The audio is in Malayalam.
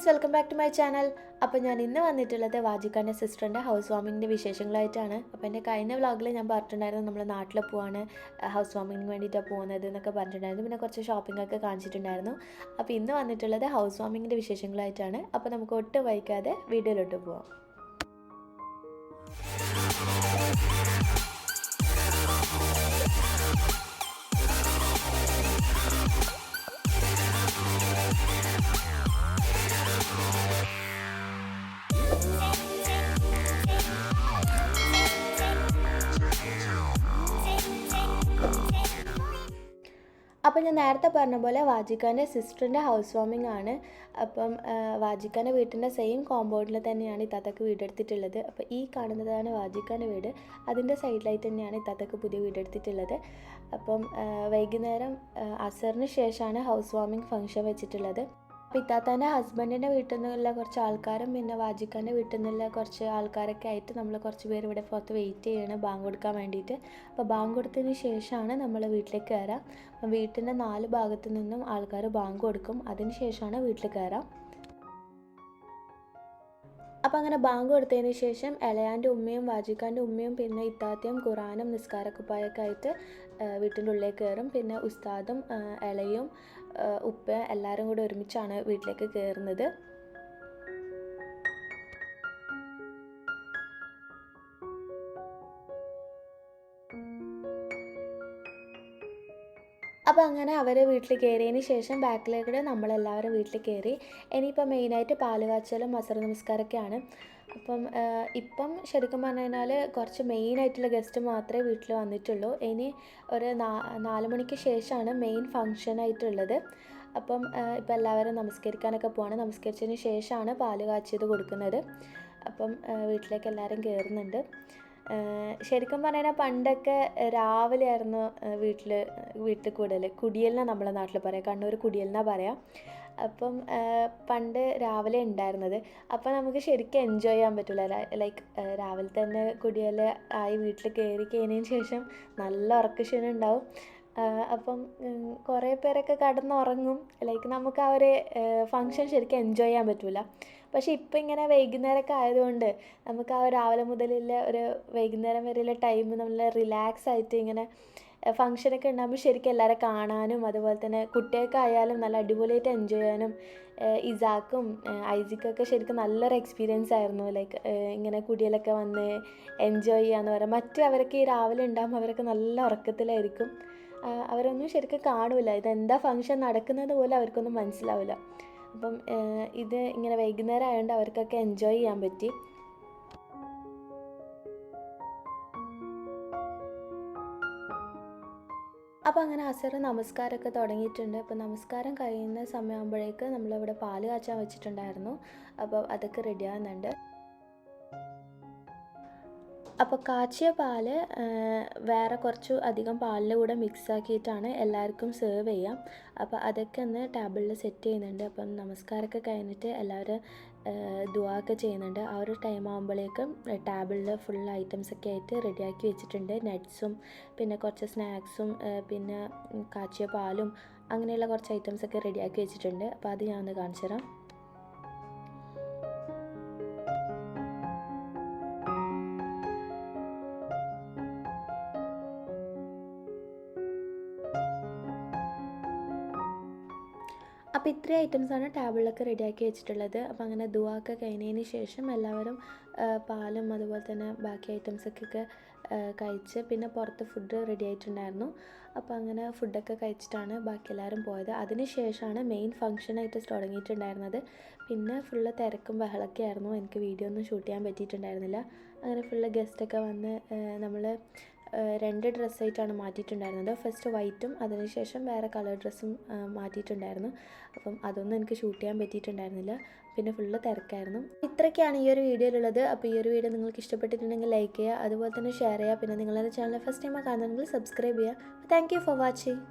Friends, welcome back to my channel. അപ്പോൾ ഞാൻ ഇന്ന് വന്നിട്ടുള്ളത് വാജിക്കാൻ്റെ സിസ്റ്ററിൻ്റെ ഹൗസ് വാമിങ്ങിൻ്റെ വിശേഷങ്ങളായിട്ടാണ്. അപ്പോൾ എൻ്റെ കഴിഞ്ഞ വ്ളോഗിൽ ഞാൻ പറഞ്ഞിട്ടുണ്ടായിരുന്നു നമ്മൾ നാട്ടിൽ പോവാണ്, ഹൗസ് വാമിങ്ങിന് വേണ്ടിയിട്ടാണ് പോകുന്നത് എന്നൊക്കെ പറഞ്ഞിട്ടുണ്ടായിരുന്നു. പിന്നെ കുറച്ച് ഷോപ്പിംഗ് ഒക്കെ കാണിച്ചിട്ടുണ്ടായിരുന്നു. അപ്പോൾ ഇന്ന് വന്നിട്ടുള്ളത് ഹൗസ് വാമിങ്ങിൻ്റെ വിശേഷങ്ങളായിട്ടാണ്. അപ്പോൾ നമുക്ക് ഒട്ടും വൈകാതെ വീഡിയോയിലോട്ട് പോവാം. അപ്പോൾ ഞാൻ നേരത്തെ പറഞ്ഞ പോലെ വാജിക്കാൻ്റെ സിസ്റ്ററിൻ്റെ ഹൗസ് വാമിംഗ് ആണ്. അപ്പം വാജിക്കാൻ്റെ വീട്ടിൻ്റെ സെയിം കോമ്പൗണ്ടിൽ തന്നെയാണ് ഇത്താത്തക്ക് വീടെടുത്തിട്ടുള്ളത്. അപ്പോൾ ഈ കാണുന്നതാണ് വാജിക്കാൻ്റെ വീട്. അതിൻ്റെ സൈഡിലായിട്ട് തന്നെയാണ് ഇത്താത്തക്ക് പുതിയ വീടെടുത്തിട്ടുള്ളത്. അപ്പം വൈകുന്നേരം അസറിന് ശേഷമാണ് ഹൗസ് വാമിംഗ് ഫംഗ്ഷൻ വെച്ചിട്ടുള്ളത്. അപ്പോൾ ഇത്താത്താൻ്റെ ഹസ്ബൻഡിൻ്റെ വീട്ടിൽ നിന്നുള്ള കുറച്ച് ആൾക്കാരും പിന്നെ വാജിക്കാൻ്റെ വീട്ടിൽ നിന്നുള്ള കുറച്ച് ആൾക്കാരൊക്കെ ആയിട്ട് നമ്മൾ കുറച്ച് പേര് ഇവിടെ പുറത്ത് വെയിറ്റ് ചെയ്യണം ബാങ്ക് കൊടുക്കാൻ വേണ്ടിയിട്ട്. അപ്പോൾ ബാങ്ക് കൊടുത്തതിന് ശേഷമാണ് നമ്മൾ വീട്ടിലേക്ക് കയറാം. അപ്പം വീട്ടിൻ്റെ 4 ഭാഗത്തു നിന്നും ആൾക്കാർ ബാങ്ക് കൊടുക്കും, അതിന് ശേഷമാണ് വീട്ടിൽ കയറാം. അപ്പോൾ അങ്ങനെ ബാങ്ക് കൊടുത്തതിന് ശേഷം ഇളയാൻ്റെ ഉമ്മയും വാജിക്കാൻ്റെ ഉമ്മയും പിന്നെ ഇത്താത്തയും ഖുറാനും നിസ്കാരക്കുപ്പായൊക്കെ ആയിട്ട് വീട്ടിൻ്റെ ഉള്ളിലേക്ക് കയറും. പിന്നെ ഉസ്താദും ഇളയും ഉപ്പ എല്ലാവരും കൂടെ ഒരുമിച്ചാണ് വീട്ടിലേക്ക് കയറുന്നത്. അപ്പോൾ അങ്ങനെ അവർ വീട്ടിൽ കയറിയതിന് ശേഷം ബാക്കിലേക്ക് നമ്മളെല്ലാവരും വീട്ടിൽ കയറി. ഇനിയിപ്പോൾ മെയിനായിട്ട് പാല് കാച്ചലും അസർ നമസ്കാരമൊക്കെയാണ്. ഇപ്പം ശരിക്കും പറഞ്ഞു കഴിഞ്ഞാൽ കുറച്ച് മെയിനായിട്ടുള്ള ഗസ്റ്റ് മാത്രമേ വീട്ടിൽ വന്നിട്ടുള്ളൂ. ഇനി ഒരു 4 മണിക്ക് ശേഷമാണ് മെയിൻ ഫങ്ഷനായിട്ടുള്ളത്. ഇപ്പം എല്ലാവരും നമസ്കരിക്കാനൊക്കെ പോവാണ്. നമസ്കരിച്ചതിന് ശേഷമാണ് പാല് കാച്ചിയത് കൊടുക്കുന്നത്. വീട്ടിലേക്ക് എല്ലാവരും കയറുന്നുണ്ട്. ശരിക്കും പറഞ്ഞാൽ പണ്ടൊക്കെ രാവിലെ ആയിരുന്നു വീട്ടിൽ കുടിയലിനാണ് നമ്മളെ നാട്ടിൽ പറയാം, കണ്ണൂർ കുടിയലിനാണ് പറയാം. പണ്ട് രാവിലെ ഉണ്ടായിരുന്നത്. അപ്പോൾ നമുക്ക് ശരിക്കും എൻജോയ് ചെയ്യാൻ പറ്റില്ല. ലൈക്ക് രാവിലെ തന്നെ കുടിയൽ ആയി വീട്ടിൽ കയറി കഴിഞ്ഞതിന് ശേഷം നല്ല ഉറക്കക്ഷീണം ഉണ്ടാവും. കുറേ പേരൊക്കെ കിടന്നുറങ്ങും. ലൈക്ക് നമുക്ക് ആ ഒരു ഫങ്ഷൻ ശരിക്കും എൻജോയ് ചെയ്യാൻ പറ്റില്ല. പക്ഷേ ഇപ്പം ഇങ്ങനെ വൈകുന്നേരമൊക്കെ ആയതുകൊണ്ട് നമുക്ക് ആ രാവിലെ മുതലുള്ള ഒരു വൈകുന്നേരം വരെയുള്ള ടൈം നമ്മൾ റിലാക്സ് ആയിട്ട് ഇങ്ങനെ ഫങ്ഷനൊക്കെ ഉണ്ടാകുമ്പോൾ ശരിക്കും എല്ലാവരെ കാണാനും അതുപോലെ തന്നെ കുട്ടികൾക്കായാലും നല്ല അടിപൊളിയായിട്ട് എൻജോയ് ചെയ്യാനും ഇസാക്കും ഐസിക്കൊക്കെ ശരിക്കും നല്ലൊരു എക്സ്പീരിയൻസ് ആയിരുന്നു. ലൈക്ക് ഇങ്ങനെ കുടിയിലൊക്കെ വന്ന് എൻജോയ് ചെയ്യാന്ന് പറയാം. അവരൊക്കെ ഈ രാവിലെ ഉണ്ടാകുമ്പോൾ അവരൊക്കെ നല്ല ഉറക്കത്തിലായിരിക്കും. അവരൊന്നും ശരിക്കും കാണില്ല, ഇതെന്താ ഫങ്ഷൻ നടക്കുന്നത് പോലും അവർക്കൊന്നും മനസ്സിലാവില്ല. ഇത് ഇങ്ങനെ വൈകുന്നേരം ആയതുകൊണ്ട് അവർക്കൊക്കെ എൻജോയ് ചെയ്യാൻ പറ്റി. അങ്ങനെ അസർ നമസ്കാരമൊക്കെ തുടങ്ങിയിട്ടുണ്ട്. നമസ്കാരം കഴിയുന്ന സമയമാകുമ്പോഴേക്ക് നമ്മളിവിടെ പാല് കാച്ചാൻ വെച്ചിട്ടുണ്ടായിരുന്നു. അതൊക്കെ റെഡിയാകുന്നുണ്ട്. കാച്ചിയ പാല് വേറെ കുറച്ച് അധികം പാലിൻ്റെ കൂടെ മിക്സ് ആക്കിയിട്ടാണ് എല്ലാവർക്കും സെർവ് ചെയ്യാം. അതൊക്കെ ഒന്ന് ടേബിളിൽ സെറ്റ് ചെയ്യുന്നുണ്ട്. നമസ്കാരമൊക്കെ കഴിഞ്ഞിട്ട് എല്ലാവരും ദുആ ഒക്കെ ചെയ്യുന്നുണ്ട്. ആ ഒരു ടൈം ആകുമ്പോഴേക്കും ടേബിളിൽ ഫുൾ ഐറ്റംസൊക്കെ ആയിട്ട് റെഡിയാക്കി വെച്ചിട്ടുണ്ട്. നട്ട്സും പിന്നെ കുറച്ച് സ്നാക്സും പിന്നെ കാച്ചിയ പാലും അങ്ങനെയുള്ള കുറച്ച് ഐറ്റംസൊക്കെ റെഡിയാക്കി വെച്ചിട്ടുണ്ട്. അത് ഞാനൊന്ന് കാണിച്ചു തരാം. ഇത്രയും ഐറ്റംസാണ് ടേബിളിലൊക്കെ റെഡിയാക്കി വെച്ചിട്ടുള്ളത്. അങ്ങനെ ദുആ ഒക്കെ കഴിഞ്ഞതിന് ശേഷം എല്ലാവരും പാലും അതുപോലെ തന്നെ ബാക്കി ഐറ്റംസൊക്കെ കഴിച്ച് പിന്നെ പുറത്ത് ഫുഡ് റെഡി ആയിട്ടുണ്ടായിരുന്നു. അങ്ങനെ ഫുഡൊക്കെ കഴിച്ചിട്ടാണ് ബാക്കി എല്ലാവരും പോയത്. അതിന് ശേഷമാണ് മെയിൻ ഫങ്ഷനായിട്ട് തുടങ്ങിയിട്ടുണ്ടായിരുന്നത്. പിന്നെ ഫുള്ള് തിരക്കും ബഹളമൊക്കെ ആയിരുന്നു. എനിക്ക് വീഡിയോ ഒന്നും ഷൂട്ട് ചെയ്യാൻ പറ്റിയിട്ടുണ്ടായിരുന്നില്ല. അങ്ങനെ ഫുള്ള് ഗസ്റ്റൊക്കെ വന്ന് നമ്മൾ 2 ഡ്രസ്സായിട്ടാണ് മാറ്റിയിട്ടുണ്ടായിരുന്നത്. ഫസ്റ്റ് വൈറ്റും അതിനുശേഷം വേറെ കളർ ഡ്രസ്സും മാറ്റിയിട്ടുണ്ടായിരുന്നു. അതൊന്നും എനിക്ക് ഷൂട്ട് ചെയ്യാൻ പറ്റിയിട്ടുണ്ടായിരുന്നില്ല. പിന്നെ ഫുള്ള് തിരക്കായിരുന്നു. ഇത്രയൊക്കെയാണ് ഈ ഒരു വീഡിയോയിലുള്ളത്. ഈ ഒരു വീഡിയോ നിങ്ങൾക്ക് ഇഷ്ടപ്പെട്ടിട്ടുണ്ടെങ്കിൽ ലൈക്ക് ചെയ്യുക, അതുപോലെ തന്നെ ഷെയർ ചെയ്യുക. പിന്നെ നിങ്ങളുടെ ചാനൽ ഫസ്റ്റ് ടൈമാണ് കാണുന്നതെങ്കിൽ സബ്സ്ക്രൈബ് ചെയ്യുക. Thank you for watching.